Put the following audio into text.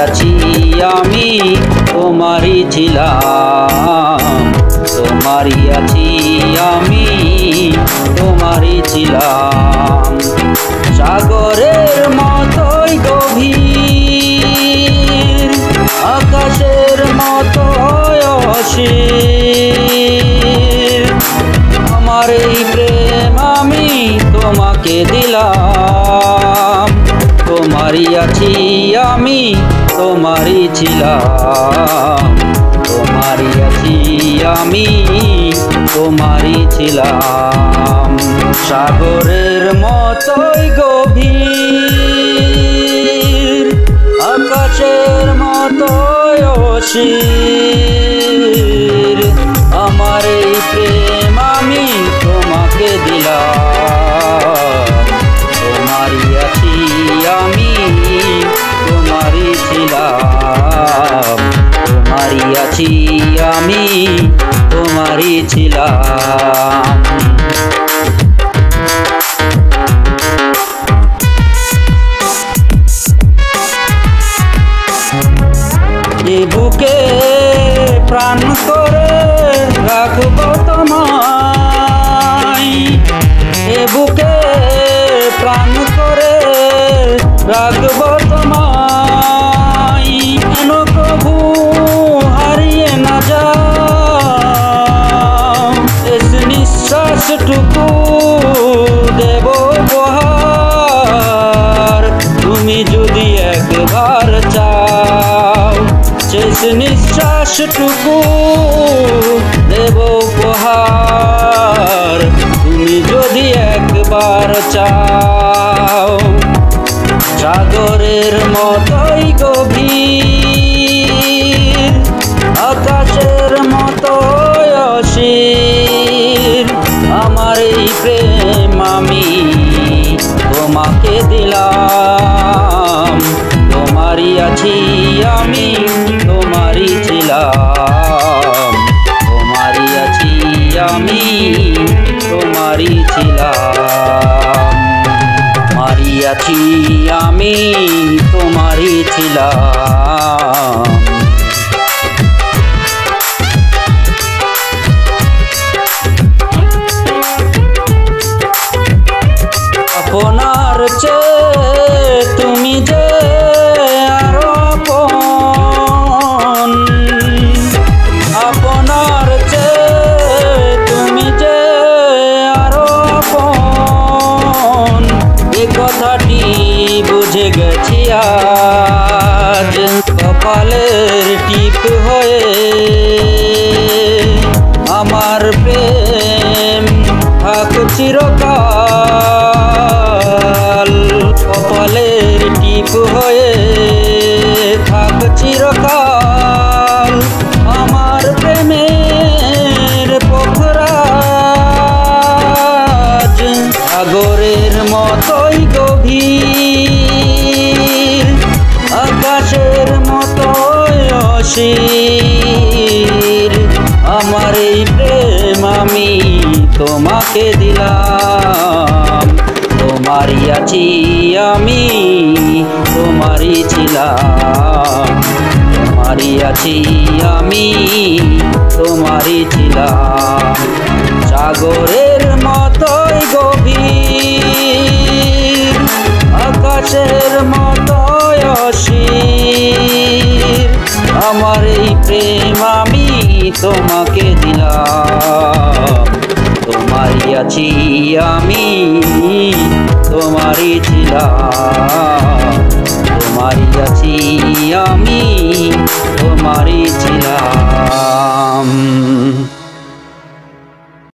আছি আমি তোমারই ছিলাম, তোমারই আছি আমি তোমারই ছিলাম। সাগরের মতোই গভীর, আকাশের মতোই অসীম, আমার এই প্রেম আমি তোমাকে দিলাম। তোমারই আছি আমি তোমারই ছিলাম, তোমারই আছি আমি তোমারই ছিলাম। সাগরের মতোই গভীর, আকাশের মতোই অসীম, আমার এই প্রেম আমি তোমাকে দিলাম। তোমারই আছি আমি তোমারই ছিলাম, তোমারই আছি আমি তোমারই ছিলাম। এ বুকে প্রাণ করে রাখবো তোমায়, এ বুকে প্রাণ করে রাখবো তোমায়, কেন কবু হারিয়ে না যাও। শেষ নিঃশ্বাসটুকু দেব উপহার, তুমি যদি একবার চাও। শেষ নিঃশ্বাসটুকু দেব উপহার, তুমি যদি একবার চাও। সাগরের মতোই গভীর, আকাশের মতোই অসীম, আমার এই প্রেম আমি তোমাকে দিলাম। তোমারই আছি আমি তোমারই ছিলাম, তোমারই আছি আমি তোমারই ছিলাম, তোমারই আছি আমি তোমারই ছিলাম। আপনার চেয়ে তুমি যে আরো আপন, আপনার চেয়ে তুমি যে আরো আপন, এ কথাটি বুঝে গেছি আজ। কপালের টিপ হয়ে আমার প্রেম থাক চিরকাল, কপালের টিপ হয়ে থাক চিরকাল, আমার প্রেমের পোখরাজ। সাগরের মতোই গভীর, আকাশের মতোই অসীম, আমার এই প্রেম আমি তোমাকে দিলাম। তোমারই আছি আমি তোমারই ছিলাম, তোমারই আছি আমি তোমারই ছিলাম। সাগরের মতোই গভীর, আকাশের মতোই অসীম, আমার এই প্রেম আমি তোমাকে দিলাম। তোমারই আছি আমি তোমারই ছিলাম, তোমারই আছি আমি তোমারই ছিলাম।